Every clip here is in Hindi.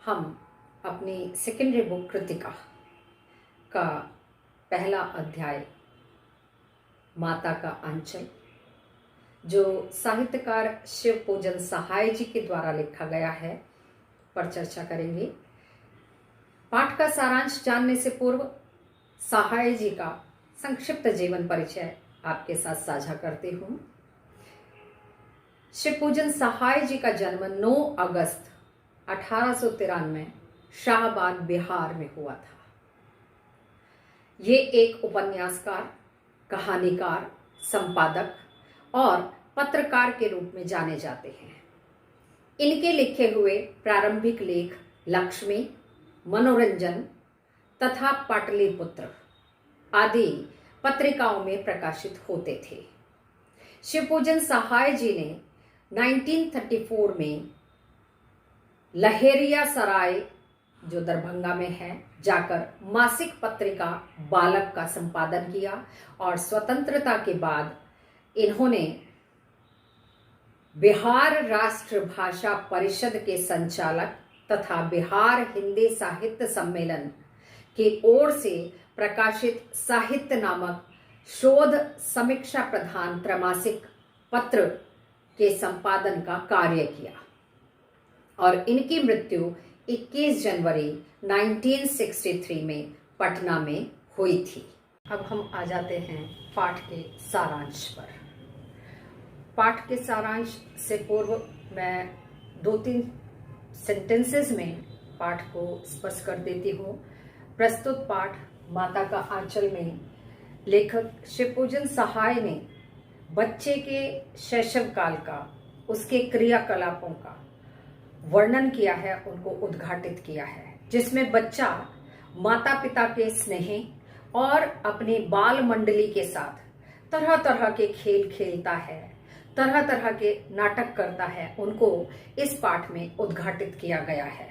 हम अपनी सेकेंडरी बुक कृतिका का पहला अध्याय माता का आंचल, जो साहित्यकार शिव पूजन सहाय जी के द्वारा लिखा गया है, पर चर्चा करेंगे। पाठ का सारांश जानने से पूर्व सहाय जी का संक्षिप्त जीवन परिचय आपके साथ साझा करती हूँ। शिव पूजन सहाय जी का जन्म 9 अगस्त 1893 शाहबाद, बिहार में हुआ था। ये एक उपन्यासकार, कहानीकार, संपादक और पत्रकार के रूप में जाने जाते हैं। इनके लिखे हुए प्रारंभिक लेख लक्ष्मी, मनोरंजन तथा पाटलिपुत्र आदि पत्रिकाओं में प्रकाशित होते थे। शिवपूजन सहाय जी ने 1934 में लहेरिया सराय, जो दरभंगा में है, जाकर मासिक पत्रिका बालक का संपादन किया और स्वतंत्रता के बाद इन्होंने बिहार राष्ट्र भाषा परिषद के संचालक तथा बिहार हिंदी साहित्य सम्मेलन की ओर से प्रकाशित साहित्य नामक शोध समीक्षा प्रधान त्रैमासिक पत्र के संपादन का कार्य किया और इनकी मृत्यु 21 जनवरी 1963 में पटना में हुई थी। अब हम आ जाते हैं पाठ के सारांश पर। पाठ के सारांश से पूर्व मैं 2-3 सेंटेंसेस में पाठ को स्पष्ट कर देती हूँ। प्रस्तुत पाठ माता का आंचल में लेखक शिवपूजन सहाय ने बच्चे के शैशव काल का, उसके क्रियाकलापों का वर्णन किया है, उनको उद्घाटित किया है, जिसमें बच्चा माता पिता के स्नेह और अपनी बाल मंडली के साथ तरह तरह के खेल खेलता है, तरह तरह के नाटक करता है, उनको इस पाठ में उद्घाटित किया गया है।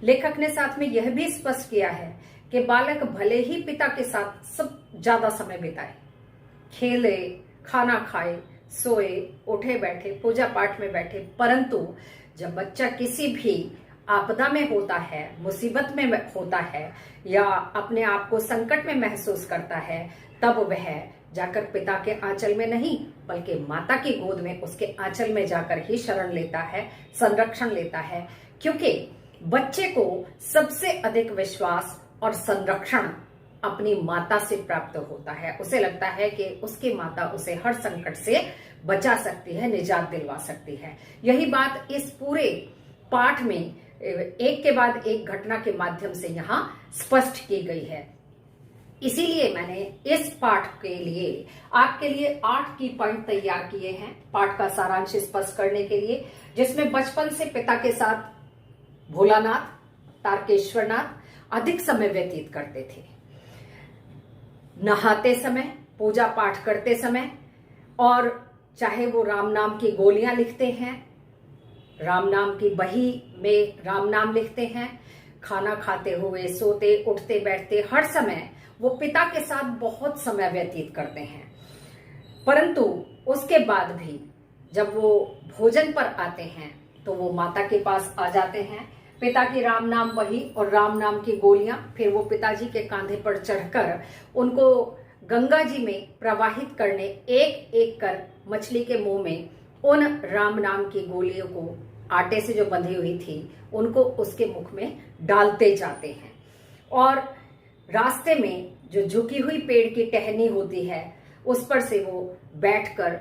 लेखक ने साथ में यह भी स्पष्ट किया है कि बालक भले ही पिता के साथ सब ज्यादा समय बिताए, खेले, खाना खाए, सोए, उठे बैठे, पूजा पाठ में बैठे, परंतु जब बच्चा किसी भी आपदा में होता है, मुसीबत में होता है या अपने आप को संकट में महसूस करता है, तब वह जाकर पिता के आंचल में नहीं बल्कि माता की गोद में, उसके आंचल में जाकर ही शरण लेता है, संरक्षण लेता है। क्योंकि बच्चे को सबसे अधिक विश्वास और संरक्षण अपनी माता से प्राप्त होता है। उसे लगता है कि उसकी माता उसे हर संकट से बचा सकती है, निजात दिलवा सकती है। यही बात इस पूरे पाठ में एक के बाद एक घटना के माध्यम से यहाँ स्पष्ट की गई है। इसीलिए मैंने इस पाठ के लिए आपके लिए 8 की पॉइंट तैयार किए हैं, पाठ का सारांश स्पष्ट करने के लिए, जिसमें बचपन से पिता के साथ भोलानाथ, तारकेश्वरनाथ अधिक समय व्यतीत करते थे। नहाते समय, पूजा पाठ करते समय, और चाहे वो राम नाम की गोलियां लिखते हैं, राम नाम की बही में राम नाम लिखते हैं, खाना खाते हुए, सोते, उठते, बैठते, हर समय वो पिता के साथ बहुत समय व्यतीत करते हैं। परंतु उसके बाद भी जब वो भोजन पर आते हैं तो वो माता के पास आ जाते हैं। पिता की राम नाम बही और राम नाम की गोलियां, फिर वो पिताजी के कांधे पर चढ़कर उनको गंगा जी में प्रवाहित करने, एक एक कर मछली के मुंह में उन राम नाम की गोलियों को, आटे से जो बंधी हुई थी, उनको उसके मुख में डालते जाते हैं। और रास्ते में जो झुकी हुई पेड़ की टहनी होती है, उस पर से वो बैठकर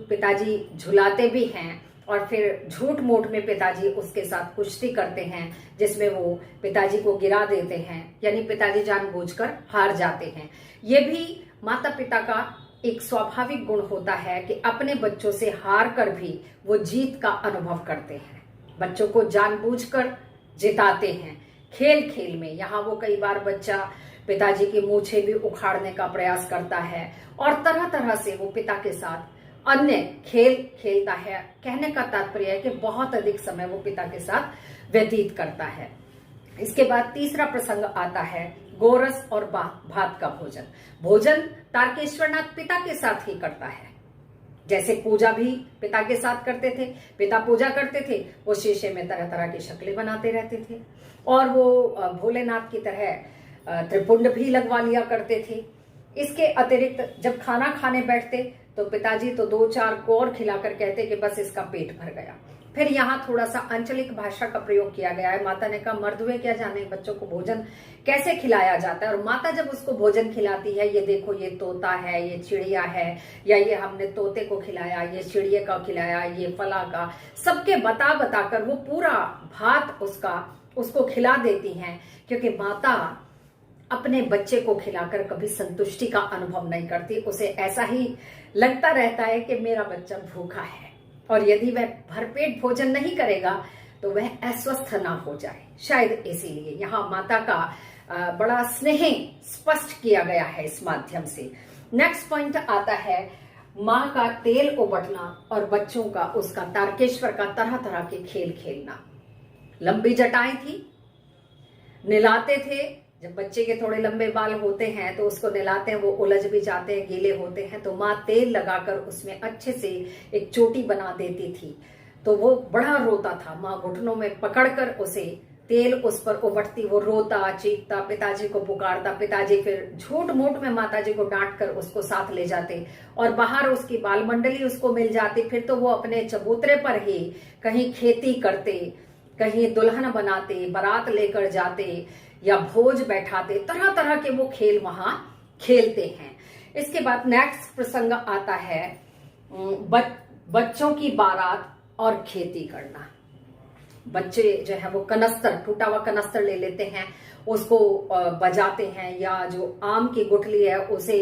पिताजी झुलाते भी हैं और फिर झूठ मूठ में पिताजी उसके साथ कुश्ती करते हैं, जिसमें वो पिताजी को गिरा देते हैं, यानी पिताजी जानबूझकर हार जाते हैं। ये भी माता पिता का एक स्वाभाविक गुण होता है कि अपने बच्चों से हार कर भी वो जीत का अनुभव करते हैं, बच्चों को जानबूझकर जिताते हैं खेल खेल में। यहाँ वो कई बार बच्चा पिताजी की मूछें भी उखाड़ने का प्रयास करता है और तरह तरह से वो पिता के साथ अन्य खेल खेलता है। कहने का तात्पर्य है कि बहुत अधिक समय वो पिता के साथ व्यतीत करता है। इसके बाद तीसरा प्रसंग आता है गोरस और भात का भोजन। भोजन तारकेश्वरनाथ पिता के साथ ही करता है जैसे पूजा भी पिता के साथ करते थे, पिता पूजा करते थे, वो शीशे में तरह तरह की शक्लें बनाते रहते थे और वो भोलेनाथ की तरह त्रिपुंड भी लगवा लिया करते थे। इसके अतिरिक्त जब खाना खाने बैठते तो पिताजी तो 2-4 कोर खिलाकर कहते कि बस इसका पेट भर गया। फिर यहाँ थोड़ा सा आंचलिक भाषा का प्रयोग किया गया है। माता ने कहा मर्द हुए क्या जाने बच्चों को भोजन कैसे खिलाया जाता है, और माता जब उसको भोजन खिलाती है, ये देखो ये तोता है, ये चिड़िया है, या ये हमने तोते को खिलाया, ये चिड़िया का खिलाया, ये फला का, सबके बता बताकर वो पूरा भात उसको खिला देती हैं, क्योंकि माता अपने बच्चे को खिलाकर कभी संतुष्टि का अनुभव नहीं करती। उसे ऐसा ही लगता रहता है कि मेरा बच्चा भूखा है, और यदि वह भरपेट भोजन नहीं करेगा तो वह अस्वस्थ ना हो जाए, शायद इसीलिए यहाँ माता का बड़ा स्नेह स्पष्ट किया गया है इस माध्यम से। नेक्स्ट पॉइंट आता है माँ का तेल उबटना और बच्चों का उसका तारकेश्वर का तरह तरह के खेल खेलना। लंबी जटाएं थी, निलाते थे, जब बच्चे के थोड़े लंबे बाल होते हैं तो उसको निलाते हैं, वो उलझ भी जाते हैं, गीले होते हैं, तो माँ तेल लगाकर उसमें अच्छे से एक चोटी बना देती थी, तो वो बड़ा रोता था। माँ घुटनों में पकड़कर उसे तेल उस पर उबटती, वो रोता चीखता, पिताजी को पुकारता, पिताजी फिर झूठ मूठ में माताजी को डांट कर उसको साथ ले जाते और बाहर उसकी बाल मंडली उसको मिल जाती। फिर तो वो अपने चबूतरे पर ही कहीं खेती करते, कहीं दुल्हन बनाते, बारात लेकर जाते या भोज बैठाते, तरह तरह के वो खेल वहां खेलते हैं। इसके बाद नेक्स्ट प्रसंग आता है बच्चों की बारात और खेती करना। बच्चे जो है वो कनस्तर, टूटा हुआ कनस्तर ले लेते हैं, उसको बजाते हैं, या जो आम की गुठली है उसे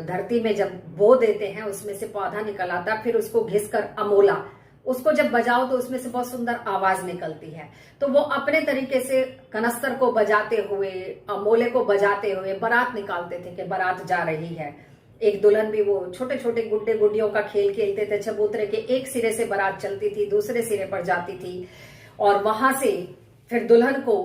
धरती में जब बो देते हैं उसमें से पौधा निकल आता, फिर उसको घिसकर अमोला, उसको जब बजाओ तो उसमें से बहुत सुंदर आवाज निकलती है। तो वो अपने तरीके से कनस्तर को बजाते हुए, अमोले को बजाते हुए बारात निकालते थे कि बारात जा रही है। एक दुल्हन भी वो छोटे छोटे गुड्डे गुड्डियों का खेल खेलते थे। चबूतरे के एक सिरे से बारात चलती थी, दूसरे सिरे पर जाती थी, और वहां से फिर दुल्हन को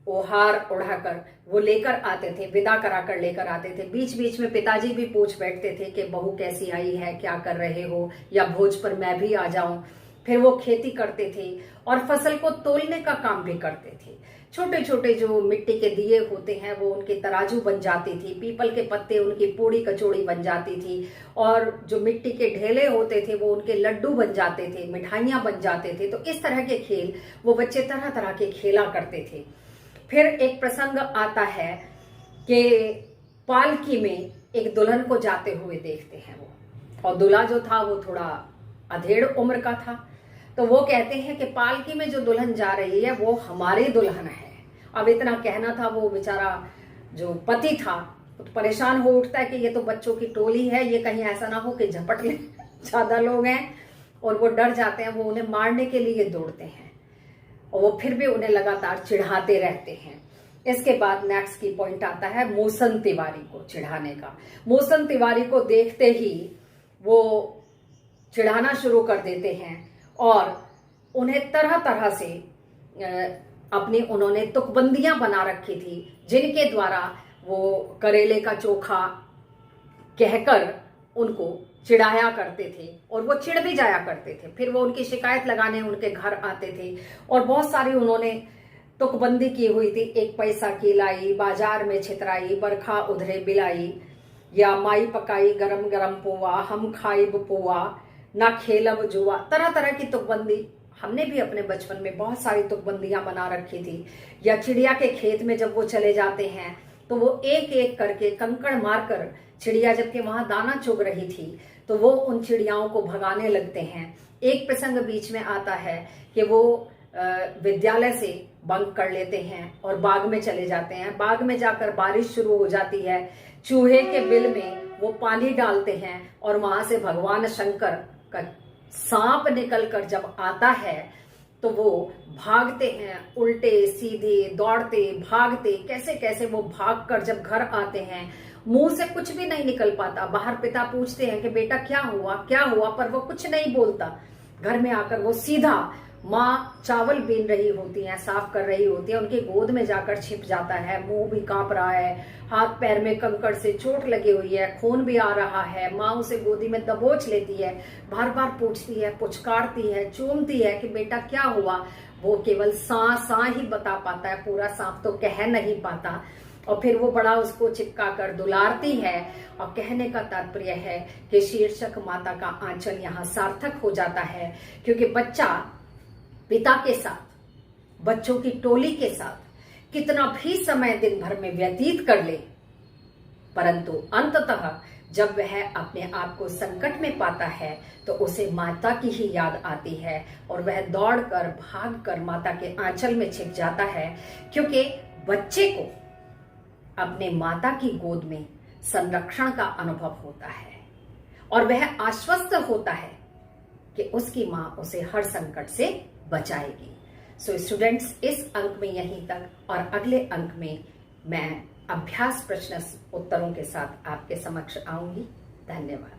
वो हार उड़ाकर वो लेकर आते थे, विदा कराकर लेकर आते थे। बीच बीच में पिताजी भी पूछ बैठते थे कि बहू कैसी आई है, क्या कर रहे हो, या भोज पर मैं भी आ जाऊं। फिर वो खेती करते थे और फसल को तोलने का काम भी करते थे। छोटे छोटे जो मिट्टी के दिए होते हैं वो उनके तराजू बन जाती थी, पीपल के पत्ते उनकी पूड़ी कचौड़ी बन जाती थी, और जो मिट्टी के ढेले होते थे वो उनके लड्डू बन जाते थे, मिठाइयां बन जाते थे। तो इस तरह के खेल वो बच्चे तरह तरह के खेला करते थे। फिर एक प्रसंग आता है कि पालकी में एक दुल्हन को जाते हुए देखते हैं वो, और दूल्हा जो था वो थोड़ा अधेड़ उम्र का था, तो वो कहते हैं कि पालकी में जो दुल्हन जा रही है वो हमारी दुल्हन है। अब इतना कहना था, वो बेचारा जो पति था तो परेशान हो उठता है कि ये तो बच्चों की टोली है, ये कहीं ऐसा ना हो कि झपट ले, ज्यादा लोग हैं, और वो डर जाते हैं, वो उन्हें मारने के लिए दौड़ते हैं, और वो फिर भी उन्हें लगातार चिढ़ाते रहते हैं। इसके बाद नेक्स्ट की पॉइंट आता है मूसन तिवारी को चिढ़ाने का। मूसन तिवारी को देखते ही वो चिढ़ाना शुरू कर देते हैं और उन्हें तरह तरह से अपनी उन्होंने तुकबंदियां बना रखी थी, जिनके द्वारा वो करेले का चोखा कहकर उनको चिढ़ाया करते थे, और वो चिढ़ भी जाया करते थे। फिर वो उनकी शिकायत लगाने उनके घर आते थे, और बहुत सारी उन्होंने तुकबंदी की हुई थी। 1 पैसा की लाई, बाजार में छितराई, बरखा उधरे बिलाई, या माई पकाई गरम गरम पोवा, हम खाइब पोवा, ना खेलब जुआ। तरह तरह की तुकबंदी हमने भी अपने बचपन में बहुत सारी तुकबंदियां बना रखी थी। या चिड़िया के खेत में जब वो चले जाते हैं तो वो एक एक करके कंकड़ मारकर, चिड़िया जबकि वहां दाना चुग रही थी, तो वो उन चिड़ियाओं को भगाने लगते हैं। एक प्रसंग बीच में आता है कि वो विद्यालय से बंक कर लेते हैं और बाग में चले जाते हैं। बाग में जाकर बारिश शुरू हो जाती है, चूहे के बिल में वो पानी डालते हैं, और वहां से भगवान शंकर का सांप निकलकर जब आता है तो वो भागते हैं, उल्टे सीधे दौड़ते भागते, कैसे कैसे वो भागकर जब घर आते हैं, मुंह से कुछ भी नहीं निकल पाता। बाहर पिता पूछते हैं कि बेटा क्या हुआ क्या हुआ, पर वो कुछ नहीं बोलता। घर में आकर वो सीधा माँ चावल बीन रही होती हैं, साफ कर रही होती है, उनके गोद में जाकर छिप जाता है, मुंह भी कांप रहा है, हाथ पैर में कंकड़ से चोट लगी हुई है, खून भी आ रहा है। माँ उसे गोदी में दबोच लेती है, बार बार पूछती है, पुचकारती है, चूमती है कि बेटा क्या हुआ। वो केवल सा सा ही बता पाता है, पूरा सांप तो कह नहीं पाता। और फिर वो बड़ा उसको चिपका कर दुलारती है। और कहने का तात्पर्य है कि शीर्षक माता का आंचल यहाँ सार्थक हो जाता है, क्योंकि बच्चा पिता के साथ, बच्चों की टोली के साथ कितना भी समय दिन भर में व्यतीत कर ले, परंतु अंततः जब वह अपने आप को संकट में पाता है तो उसे माता की ही याद आती है और वह दौड़कर भागकर माता के आंचल में छिप जाता है, क्योंकि बच्चे को अपने माता की गोद में संरक्षण का अनुभव होता है और वह आश्वस्त होता है कि उसकी मां उसे हर संकट से बचाएगी। सो स्टूडेंट्स, इस अंक में यहीं तक, और अगले अंक में मैं अभ्यास प्रश्न उत्तरों के साथ आपके समक्ष आऊंगी। धन्यवाद।